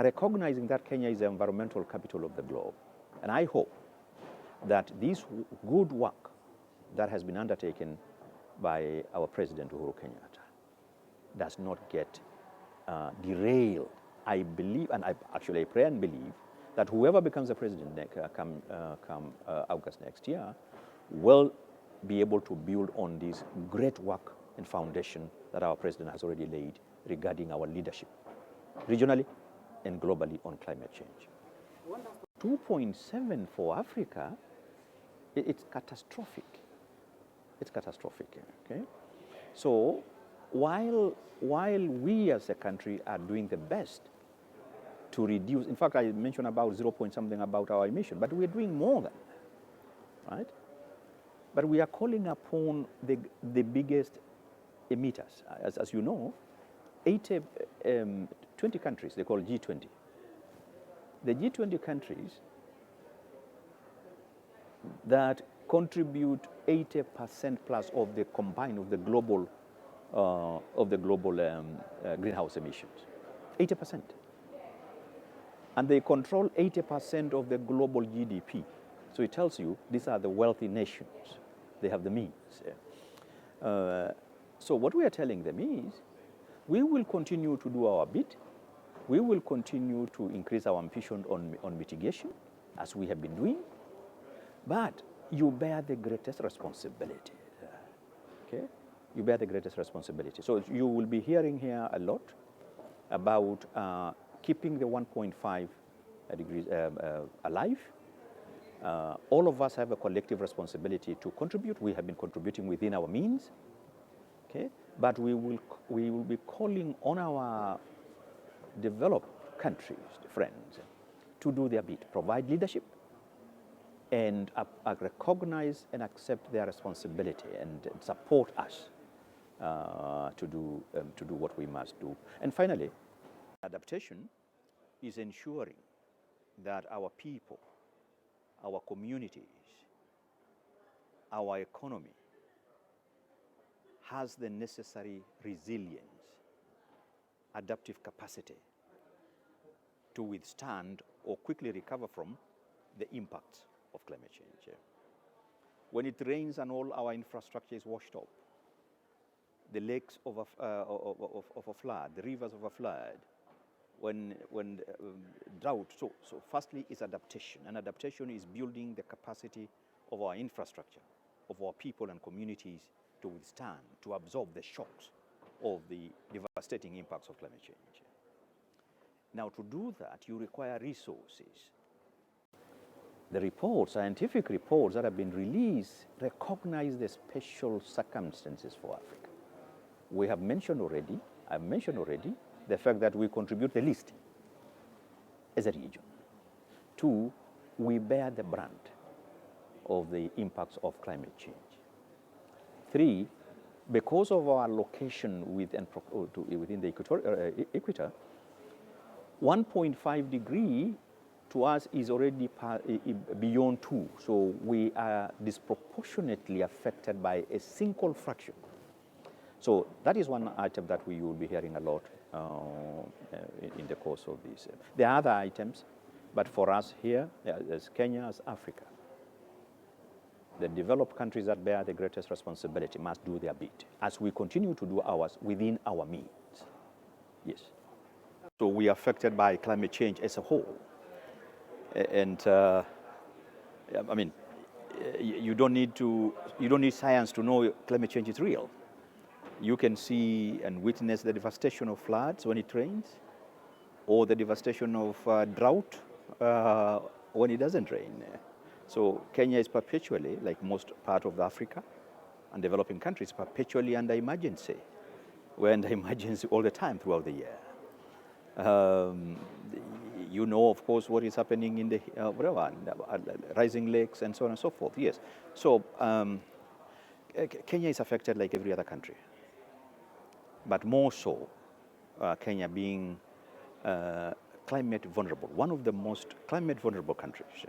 recognizing that Kenya is the environmental capital of the globe. And I hope that this good work that has been undertaken by our President Uhuru Kenyatta does not get derailed. I believe, and I pray and believe, that whoever becomes the president come August next year will be able to build on this great work and foundation that our president has already laid regarding our leadership, regionally and globally, on climate change. 2.7 for Africa, it's catastrophic. It's catastrophic, okay? So while we as a country are doing the best to reduce, in fact, I mentioned about 0 point something about our emission, but we're doing more than that, right? But we are calling upon the biggest emitters. As you know, 20 countries, they call G20. The G20 countries that contribute 80% plus of the combined of the global greenhouse emissions, 80%. And they control 80% of the global GDP. So it tells you these are the wealthy nations. They have the means. So what we are telling them is, we will continue to do our bit. We will continue to increase our ambition on mitigation, as we have been doing. But you bear the greatest responsibility. Okay? You bear the greatest responsibility. So you will be hearing here a lot about keeping the 1.5 degrees alive. All of us have a collective responsibility to contribute. We have been contributing within our means, okay? But we will be calling on our developed countries, friends, to do their bit, provide leadership, and recognize and accept their responsibility and support us to do what we must do. And finally, adaptation is ensuring that our people, our communities, our economy has the necessary resilience, adaptive capacity to withstand or quickly recover from the impacts of climate change. When it rains and all our infrastructure is washed up, the lakes of a flood, the rivers of a flood, when drought, so firstly is adaptation, and adaptation is building the capacity of our infrastructure, of our people and communities to withstand, to absorb the shocks of the devastating impacts of climate change. Now, to do that, you require resources. The reports, scientific reports that have been released, recognize the special circumstances for Africa. We have mentioned already, I've mentioned already, the fact that we contribute the least as a region. 2, we bear the brunt of the impacts of climate change. 3, because of our location within the equator, 1.5 degree to us is already beyond 2. So we are disproportionately affected by a single fraction. So that is one item that we will be hearing a lot in the course of this. There are other items, but for us here, as Kenya, as Africa, the developed countries that bear the greatest responsibility must do their bit, as we continue to do ours within our means. Yes. So we are affected by climate change as a whole. And I mean, you don't need science to know climate change is real. You can see and witness the devastation of floods when it rains, or the devastation of drought when it doesn't rain. So Kenya is perpetually, like most part of Africa and developing countries, perpetually under emergency. We're under emergency all the time throughout the year. You know, of course, what is happening in the rising lakes and so on and so forth. Yes. So Kenya is affected like every other country, but more so Kenya being climate vulnerable, one of the most climate vulnerable countries.